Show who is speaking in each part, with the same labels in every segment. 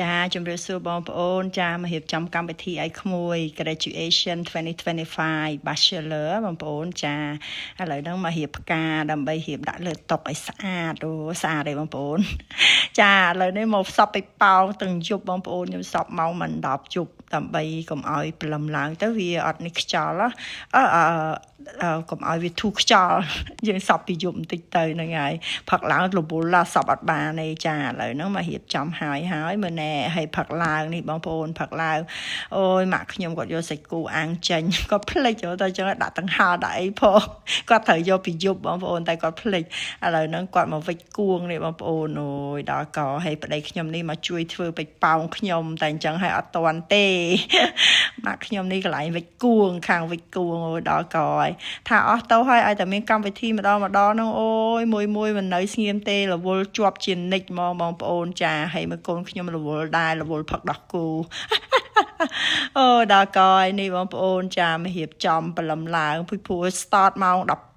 Speaker 1: ចាជំរាបសួរបងប្អូនចាមករៀបចំកម្មវិធីឲ្យក្មួយ Graduation 2025 Bachelor បងប្អូនចាឥឡូវហ្នឹងមករៀបផ្កាដើម្បីរៀបដាក់លើតុឲ្យស្អាតស្អាតទេបងប្អូនចាឥឡូវនេះមកផ្សព្វពីប៉ោងទាំងយប់បងប្អូនខ្ញុំសប់ម៉ោងមិន10យប់ដើម្បីកុំឲ្យព្រលឹមឡើងទៅវាអត់នេះខ្យល់កុំឲ្យវាធូរខ្យល់យើងសប់ពីយប់បន្តិចទៅហ្នឹងហើយផឹកឡើងរវល់សប់អត់បានទេចាឥឡូវហ្នឹងមករៀបចំហើយមើលណែឲ្យផឹកឡើងនេះបងប្អូនផឹកឡើងអូយម៉ាក់ខ្ញុំគាត់យកសាច់គោអាំងចេញគាត់ភ្លេចទៅចឹងដាក់ដង្ហើដាក់អីផងគាត់ត្រូវយកពីយប់បងប្អូនតែគាត់ភ្លេចឥឡូវហ្នឹងគាត់មកវិចគួងនេះបងប្អូនអូយដល់កឲ្យប្តីខ្ញុំនេះមកជួយធ្វើពេជ្រប៉ោងខ្ញុំតែអញ្ចឹងឲ្យអត់តាន់ទេម៉ាក់ខ្ញុំនេះកន្លែងវិចគួងខាងវិចគួងអូយដល់កឲ្យថាអស់ទៅឲ្យតែមានកម្មវិធីម្ដងហ្នឹងអូយមួយមិននៅស្ងៀមទេរវល់ជាប់ជានិច្ចហ្មងបងប្អូនចាហើយមើលកូនខ្ញុំរវល់ដែររវល់ផឹកដោះគូអូដល់កឲ្យនេះបងប្អូនចាមករៀបចំព្រលឹមឡើងព្រោះ start ម៉ោង12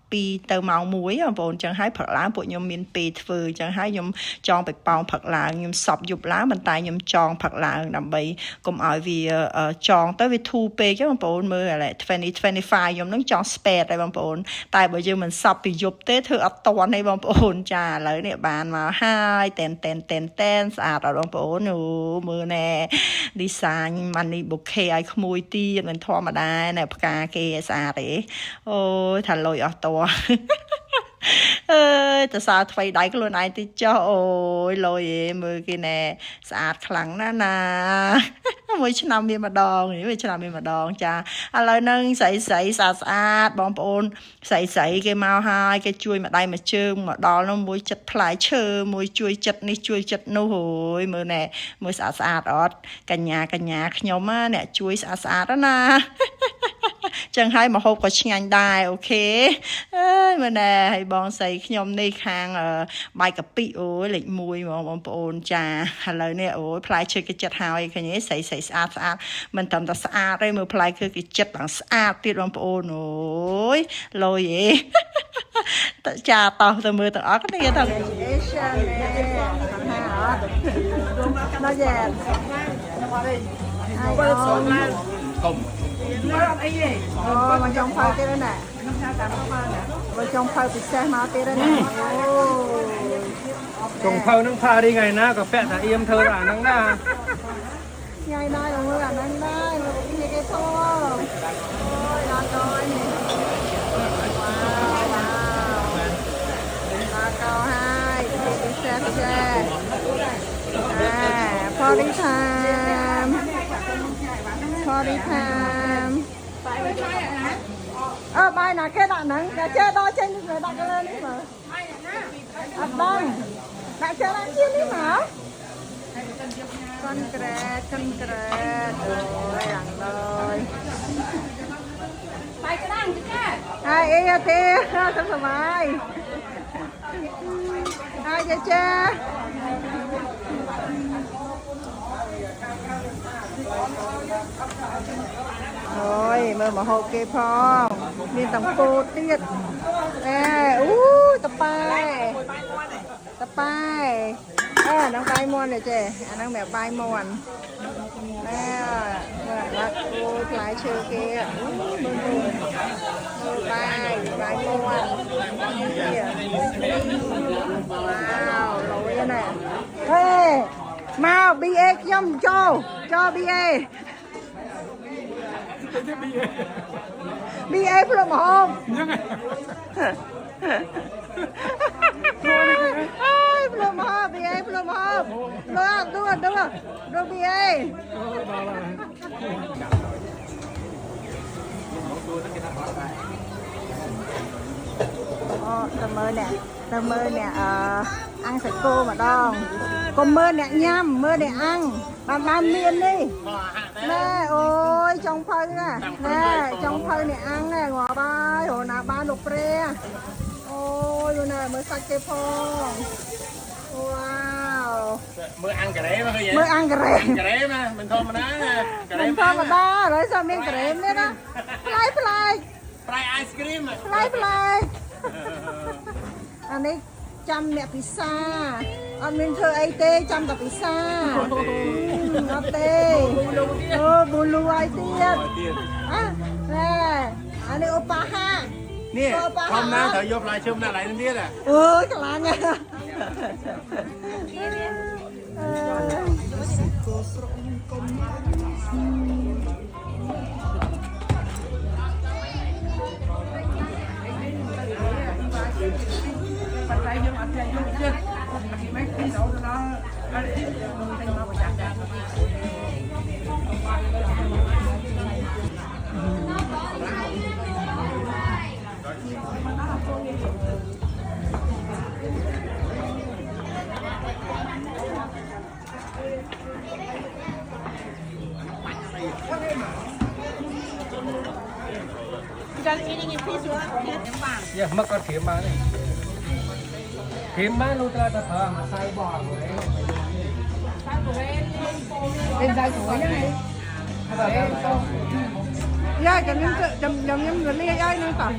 Speaker 1: ទៅម៉ោង1បងប្អូនចឹងហើយព្រឹកឡើងពួកខ្ញុំមានពេលធ្វើចឹងហើយខ្ញុំចងបេប៉ោងព្រឹកឡើងខ្ញុំសប់យប់ឡើងប៉ុន្តែខ្ញុំចងព្រឹកឡើងដើម្បីកុំឲ្យវាចងទៅវាធូរពេកបងប្អូនមើលឥឡូវ2025ខ្ញុំនឹងចង spare ដែរបងប្អូនតែបើយើងមិនសប់ពីយប់ទេធ្វើអត់តាន់ទេបងប្អូនចាឥឡូវនេះបានមកហើយតែនស្អាតអត់បងប្អូនអូមើលណែ design ម៉ានីបូខេឲ្យក្មួយទៀតមិនធម្មតាណែផ្កាគេស្អាតទេអូយថាលុយអស់តអើយតើសារថ្មីដៃខ្លួនឯងតិចចុះអូយលុយមើលគេណែស្អាតខ្លាំងណាមួយឆ្នាំមានម្ដងមួយឆ្នាំមានម្ដងចាឥឡូវហ្នឹងស្រីស្អាតបងប្អូនស្រីគេមកហើយគេជួយម្ដាយមួយជើងមកដល់នោះមួយចិត្តផ្លែឈើមួយជួយចិត្តនេះជួយចិត្តនោះអូយមើលណែមើលស្អាតអត់កញ្ញាខ្ញុំអ្នកជួយស្អាតណាចឹងហើយមកហូបក៏ឆ្ងាញ់ដែរអូខេអើយមើលណែហើយបងស្រីខ្ញុំនេះខាងបាយកាពិអូយលេខ1ហ្មងបងប្អូនចាឥឡូវនេះអូយផ្លែឈើគេចិត្តហើយឃើញទេស្រីស្អាតមិនត្រឹមតែស្អាតទេមើលផ្លែឈើគេចិត្តឡើងស្អាតទៀតបងប្អូនអូយលុយចាតោះទៅមើលទាំងអស់គ្នាទៅ Asian ណាអត់ដល់យ៉ាបើសុំឡើងកុំអត់អីទេអូមកចង់ផៅទៀតណាខ្ញុំថាតាមផៅណាបើចង់ផៅពិសេសមកទៀតណាអូ
Speaker 2: ចង់ផៅនឹងផៅរីថ្ងៃណាក៏ពាក់តែអៀមធ្វើអាហ្នឹងណា
Speaker 1: ញ៉ៃដែរមើលអាហ្នឹងដែរលោកនេះគេធំអូយដល់ដល់នេះកោហើយពិសេសparty time បាយណាគេដាក់ហ្នឹងតែចេះដល់ចេញទៅដាក់ទៅលើនេះមើលអត់ដឹងដាក់ចេះដាក់ជានេះមកកុនក្រែតអូយយ៉ាងដល់បាយក្តាំងចាហើយអីទេសុខសប្បាយហើយចាអូយមើលមកហូបគេផងមានទាំងពោតទៀតអូតប៉ែហ្នឹងបាយមាន់ទេចេះអាហ្នឹងមិនបាយមាន់មើលឡាក់អូយផ្លែឈើគេមើលបាយមាន់នេះវ៉ាវលយណាហេមក BA ខ្ញុំចូល BA ព្រមហូបហើយព្រមហូប BA ព្រមហូបដួល BA អូតើមើលអ្នកអាំងសាច់គោម្ដងកុំមើលអ្នកញ៉ាំមើលអ្នកអាំងបានមាននេះណែអូយចុងភៅណាណែចុងភៅអ្នកអាំងណែងាប់ហើយរណាបានលោកព្រះអូយណែមើលសាច់គេផងវ៉ាវ
Speaker 2: មើលអាំងការ៉េមកឃើញទេ
Speaker 1: មើលអាំងការ៉េ
Speaker 2: ណាមិនធម្មតា
Speaker 1: ការ៉េមិនធម្មតាឥឡូវសារមានការ៉េនេះណាផ្លែ
Speaker 2: ប្រៃអាយស្គ្រីម
Speaker 1: ផ្លែអានេះចាំអ្នកពិសាអត់មានធ្វើអីទេចាំតែពិសា
Speaker 3: nó tê bulu ai tiết à nè anh đi opa ha
Speaker 2: นี่พร้อมนะเธอยกลายชื่อหน้าไหลนั่นนี่แหละ
Speaker 3: cái lá nha
Speaker 2: ya mak có thiểm bán này thiểm bán luôn ta thở mà say bò rồi
Speaker 3: lên đây tuổi này ya chấm người lia ai nữa cả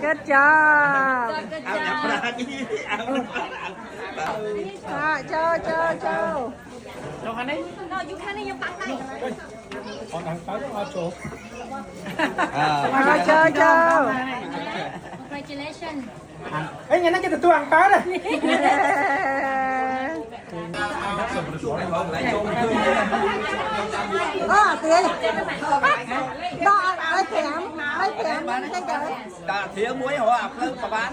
Speaker 3: Good job. Cho.
Speaker 2: đâu anh ấy
Speaker 4: No, you can't even back này.
Speaker 2: còn thằng tới nó chỗ
Speaker 3: Cho.
Speaker 4: Congratulations.
Speaker 2: ấy nhà nó cái tụi ăn tới đây
Speaker 3: Tiền. Đó, ai thèm cái trời.
Speaker 5: Cả thía muối họ ập lên và bán.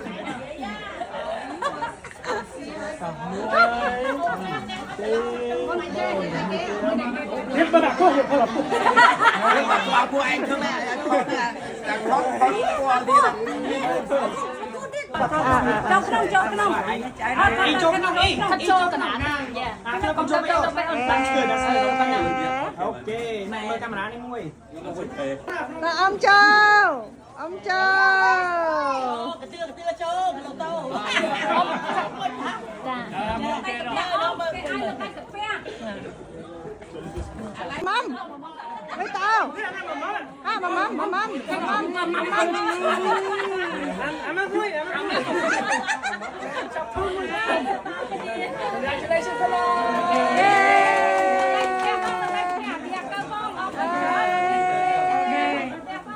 Speaker 2: tiếp bên nào có hiệp hợp
Speaker 5: Nhưng mà qua của anh thương này, anh con này, đang hot qua đi là
Speaker 4: Đâu cái đâu cho cái đâu. Đi cho cái đâu đi. Thật cho cái nào nè. Yeah. Cái con cho đâu phải ơn bạn cười là sai đâu bạn nào.
Speaker 2: ok mời camera đi muối
Speaker 3: Là ông Châu. Mắm. Với tao. À mắm.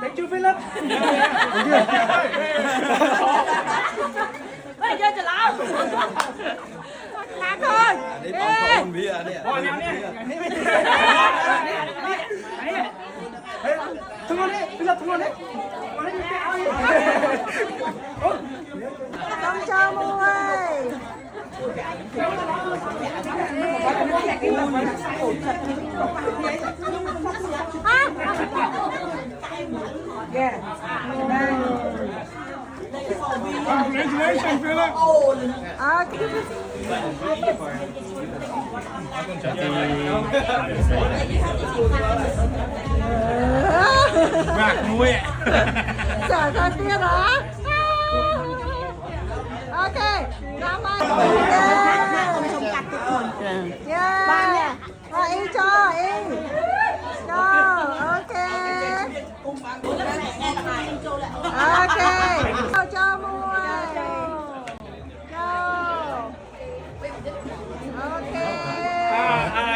Speaker 2: để chú Philip
Speaker 4: Bây giờจะlao.
Speaker 3: Khác thôi.
Speaker 5: đi bóng con bia nè.
Speaker 2: thương con đi Philip thương con đi
Speaker 3: Ông Châu muôi.
Speaker 2: congratulations Philip bạc muối
Speaker 3: Trời ơi kia đó. Ok. Cảm ơn. Yeah. Y cho. Ok. Cho muôi.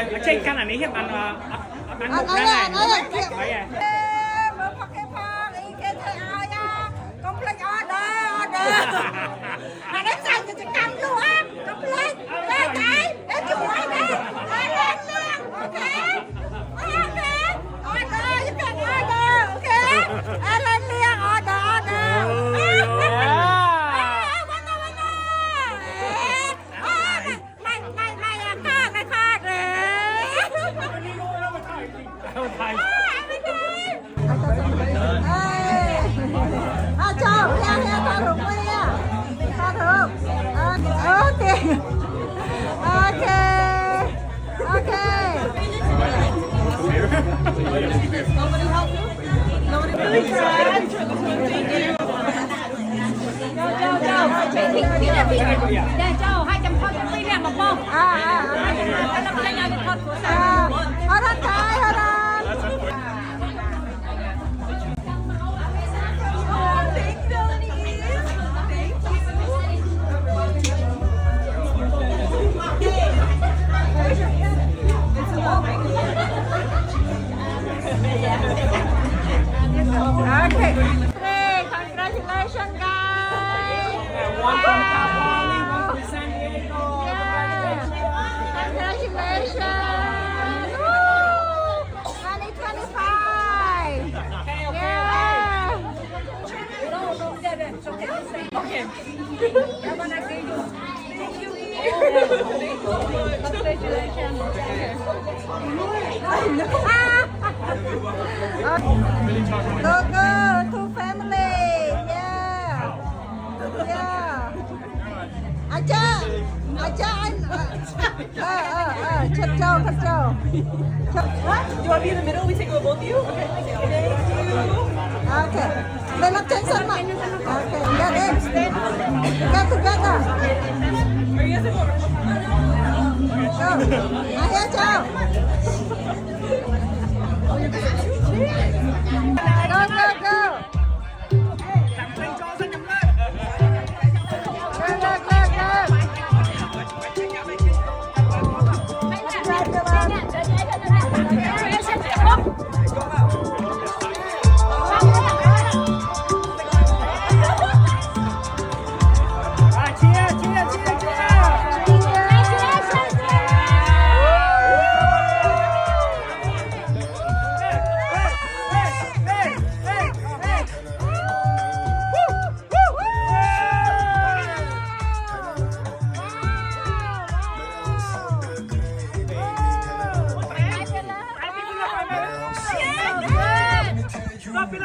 Speaker 3: Ok.
Speaker 2: trên căn này hiệp ăn ăn một
Speaker 3: Anh
Speaker 2: ngày
Speaker 3: ơi. Mới phát cái phong y cái thầy ai á. Complete order. Mà nó xanh cho cầm luôn á. Complete. Đây cái. Để chủ ai đi. Ai lên liền. Ok. Order. You can order. Ok. Ai lên liền. Order. Mày
Speaker 4: để cho 200 con phi nè một bông
Speaker 3: Hold on, Kai, hold on. Okay. Hey, congratulations, guys.
Speaker 2: One from California, one from San Diego.
Speaker 3: Congratulations. Woo! 2025. Yeah. Logo to family. Yeah. Yeah. Acha anh. Chất châu.
Speaker 6: What? Do you want me in the middle? We take both of you? Okay. Thank you.
Speaker 3: Okay. Lên lập trên sân mà. Okay. Get in. Get together.
Speaker 6: Are you guys going?
Speaker 3: Go. Aja châu.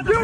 Speaker 3: Go.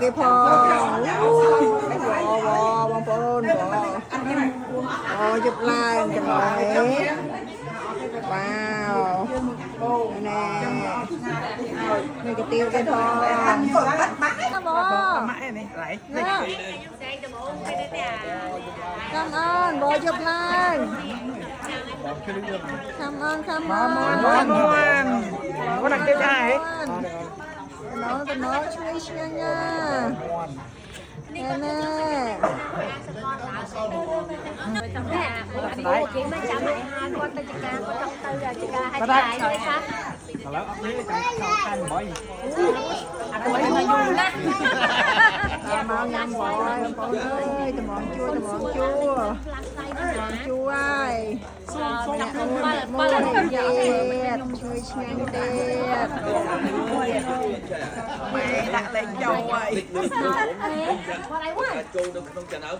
Speaker 3: cái phô bò bông bồn bò chụp like chụp lại wow nè này cái tiêu cái thò nó bò come on bò chụp like come on
Speaker 2: có đặt tiêu trai
Speaker 3: nó chui nha nè nè
Speaker 4: chị mới chậm lại hai con tay chị ca trong tay là chị ca hai chị cái khác
Speaker 2: lớn ốc lý trong tay bỏ gì
Speaker 4: mấy người dùng đó
Speaker 3: mau nhầm bò ơi tụi món chua ai mua này đẹp chui nhanh đẹp
Speaker 5: mẹ đặt lên châu ơi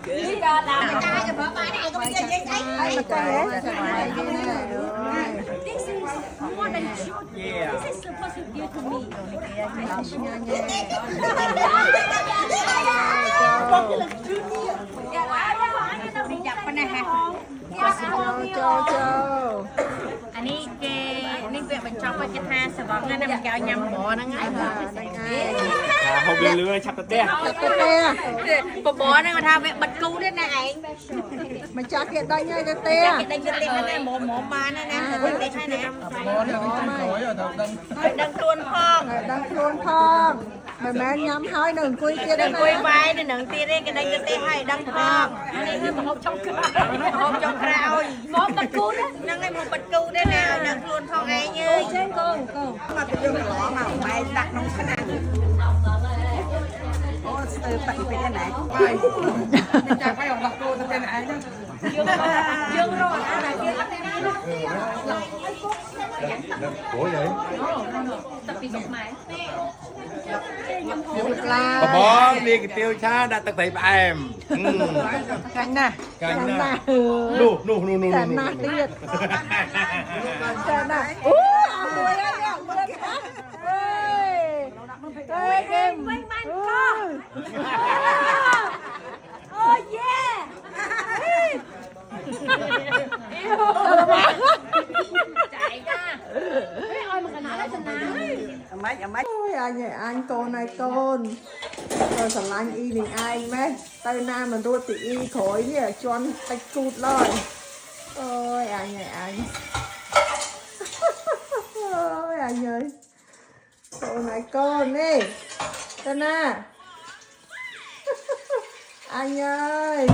Speaker 3: đi làm cái trai cho vợ bài này có bây giờ vậy đấy
Speaker 4: This is more than shoot. This is supposed to give to me.
Speaker 3: cho
Speaker 4: Ani ke
Speaker 3: việc mình trong cái tha sẽ có ngay năm cao nhầm bò nó ngay
Speaker 2: hộp lưới chặt tết
Speaker 3: bò này mà tha việc bật cu đấy này
Speaker 1: mình cho cái đây ngay cái tê
Speaker 3: cái đây cái tiền này mổ ba này nè cái này nè đang tuôn phong
Speaker 1: mẹ nhắm hai đừng cùi kia
Speaker 3: đừng cùi vai này đừng tiền đấy cái đây cái tiền hay đang phong này hơi hộp trong rau món bật cu đấy đang ngay một bật cu đấy nè đang tuôn phong ai như
Speaker 1: mà cái đường đỏ mà mày đặt nông cái này từ phải về cái này mình chẳng phải học đặt cô từ cái này nhá
Speaker 3: dương rồi là kia
Speaker 5: Ủa vậy?
Speaker 1: là
Speaker 5: Bó đi cái tiêu cha đã tập thấy em.
Speaker 1: cánh nè
Speaker 5: Cánh nè. Nụ.
Speaker 1: cánh nè tiệt cánh nè mùi á nhá mùi cá ê em
Speaker 3: oh yeah chạy ra ơi mà cái nói là chừng nào
Speaker 1: ôi anh con này con rồi sẵn anh y đình anh mấy tay nam mình đua tỉ y khối nhỉ choan tách cút rồi ôi anh ôi anh ơi con này con đi tên à anh ơi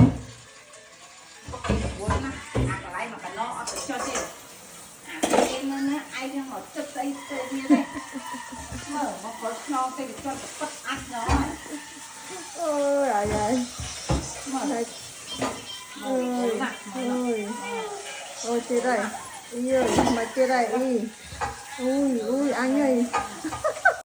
Speaker 3: lại mà phải lo cho chị nên ai đang hỏi tức đây như thế mở mà có cho cái cho bắt ăn đó
Speaker 1: ôi anh ơi ôi ôi chị đây y ơi mà chị đây y ui anh ơi